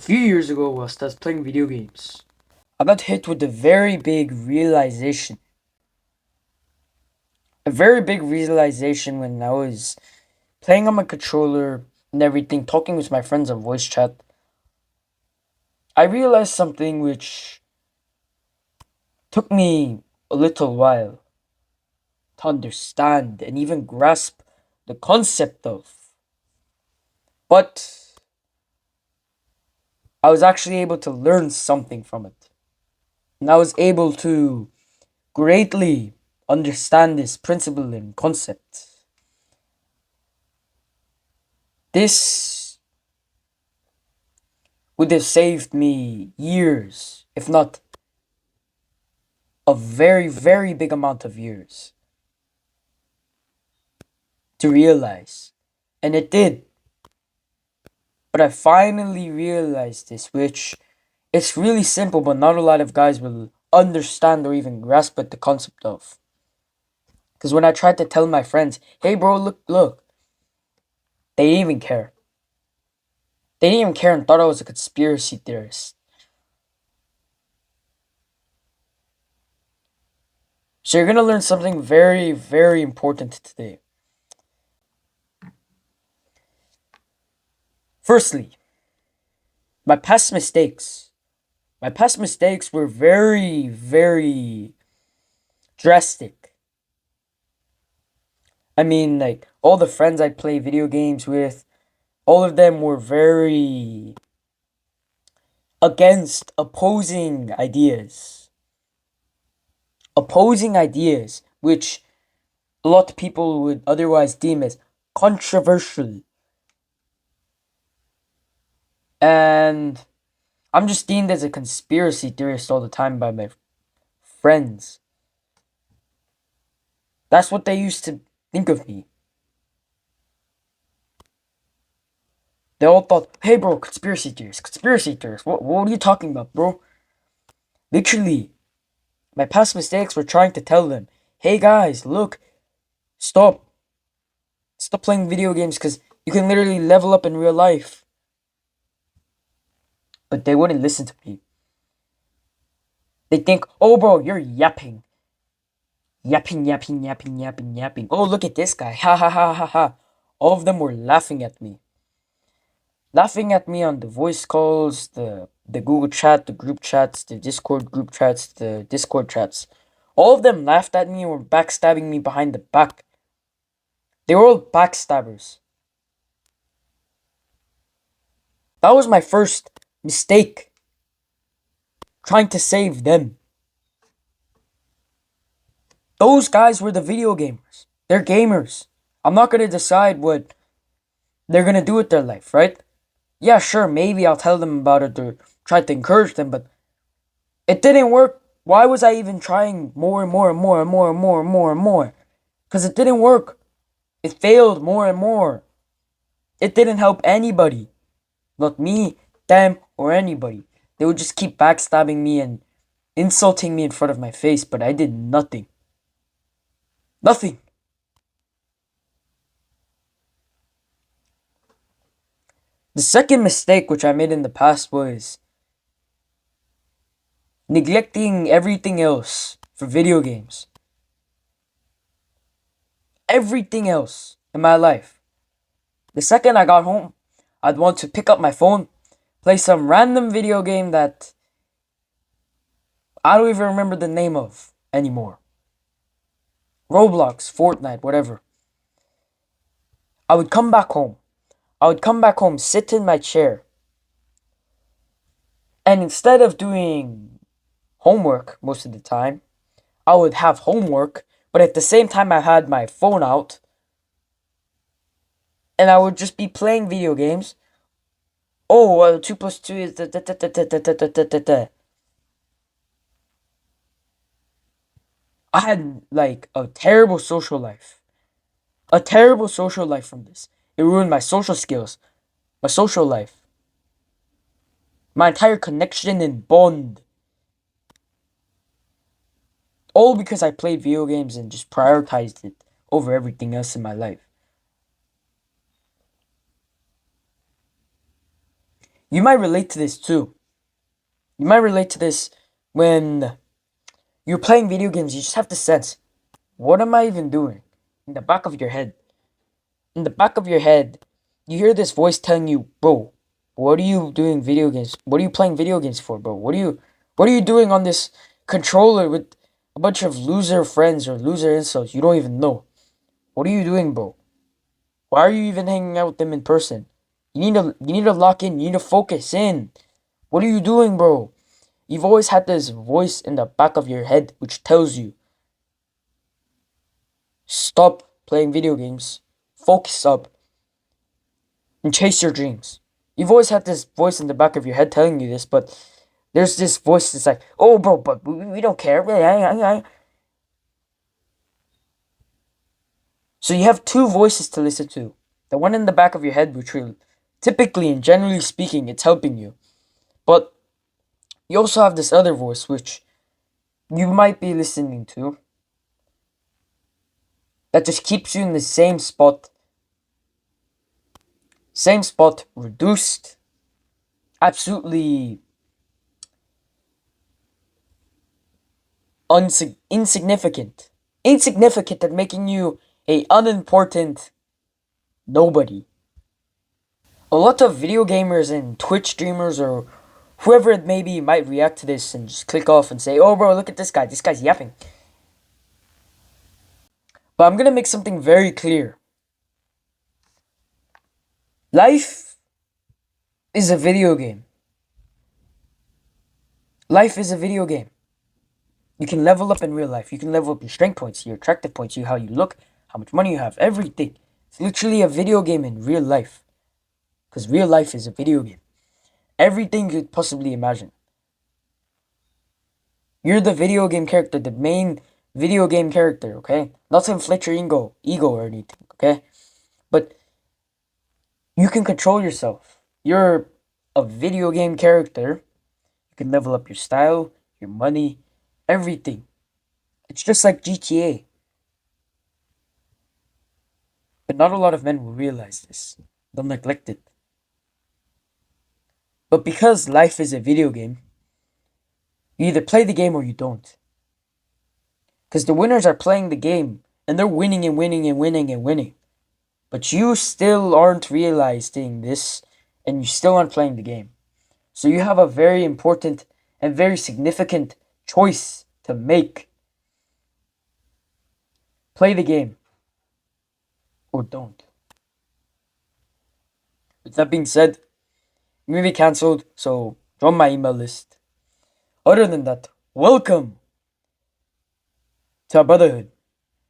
few years ago, whilst I was playing video games, I got hit with a very big realization. A very big realization when I was playing on my controller and everything, talking with my friends on voice chat. I realized something which took me a little while to understand and even grasp the concept of. But I was actually able to learn something from it. And I was able to greatly understand this principle and concept. This would have saved me years, if not a very, very big amount of years to realize. And it did. But I finally realized this, which it's really simple, but not a lot of guys will understand or even grasp at the concept of. Because when I tried to tell my friends, hey bro, look, they didn't even care. They didn't even care and thought I was a conspiracy theorist. So you're gonna learn something very, very important today. Firstly, my past mistakes. My past mistakes were very, very drastic. I mean, like, all the friends I play video games with, all of them were very against opposing ideas. Opposing ideas, which a lot of people would otherwise deem as controversial. And I'm just deemed as a conspiracy theorist all the time by my friends. That's what they used to think of me. They all thought, hey bro, conspiracy theorist, conspiracy theorist. What are you talking about, bro? Literally, my past mistakes were trying to tell them, hey guys, look, stop. Stop playing video games because you can literally level up in real life. But they wouldn't listen to me. They think, oh bro, you're yapping. Yapping, yapping, yapping, yapping, yapping. Oh, look at this guy. Ha ha ha ha ha. All of them were laughing at me. Laughing at me on the voice calls, the Google chat, the group chats, the Discord group chats, the Discord chats. All of them laughed at me and were backstabbing me behind the back. They were all backstabbers. That was my first mistake. Trying to save them. Those guys were the video gamers. They're gamers. I'm not gonna decide what they're gonna do with their life, right? Yeah, sure, maybe I'll tell them about it or try to encourage them, but it didn't work. Why was I even trying more and more and more and more and more and more and more? Because it didn't work. It failed more and more. It didn't help anybody. Not me, them, or anybody. They would just keep backstabbing me and insulting me in front of my face, but I did nothing. Nothing. The second mistake which I made in the past was neglecting everything else for video games. Everything else in my life. The second I got home, I'd want to pick up my phone, play some random video game that I don't even remember the name of anymore. Roblox, Fortnite, whatever. I would come back home. I would come back home, sit in my chair, and instead of doing homework most of the time, I would have homework, but at the same time I had my phone out, and I would just be playing video games. Oh, 2 plus 2 is da da da da da da da da da da. I had like a terrible social life. A terrible social life from this. It ruined my social skills, my social life, my entire connection and bond. All because I played video games and just prioritized it over everything else in my life. You might relate to this too. You might relate to this when you're playing video games. You just have to sense, what am I even doing? In the back of your head. In the back of your head, you hear this voice telling you, bro, what are you doing video games? What are you playing video games for, bro? What are you doing on this controller with a bunch of loser friends or loser insults you don't even know? What are you doing, bro? Why are you even hanging out with them in person? You need to lock in, you need to focus in. What are you doing, bro? You've always had this voice in the back of your head which tells you, stop playing video games, focus up, and chase your dreams. You've always had this voice in the back of your head telling you this, but there's this voice that's like, oh, bro, but we don't care. So you have two voices to listen to. The one in the back of your head, which will typically and generally speaking, it's helping you. But you also have this other voice, which you might be listening to, that just keeps you in the same spot. Same spot, reduced, absolutely insignificant. Insignificant at making you a unimportant nobody. A lot of video gamers and Twitch streamers or whoever it may be might react to this and just click off and say, oh bro, look at this guy. This guy's yapping. But I'm going to make something very clear. Life is a video game. Life is a video game. You can level up in real life. You can level up your strength points, your attractive points, how you look, how much money you have, everything. It's literally a video game in real life. Because real life is a video game. Everything you could possibly imagine. You're the video game character, the main video game character, okay? Not to inflate your ego or anything, okay? But you can control yourself. You're a video game character. You can level up your style, your money, everything. It's just like GTA. But not a lot of men will realize this. They'll neglect it. But because life is a video game, you either play the game or you don't. Because the winners are playing the game and they're winning and winning and winning and winning. But you still aren't realizing this and you still aren't playing the game. So you have a very important and very significant choice to make. Play the game or don't. With that being said, you may be cancelled, so join my email list. Other than that, welcome to our brotherhood.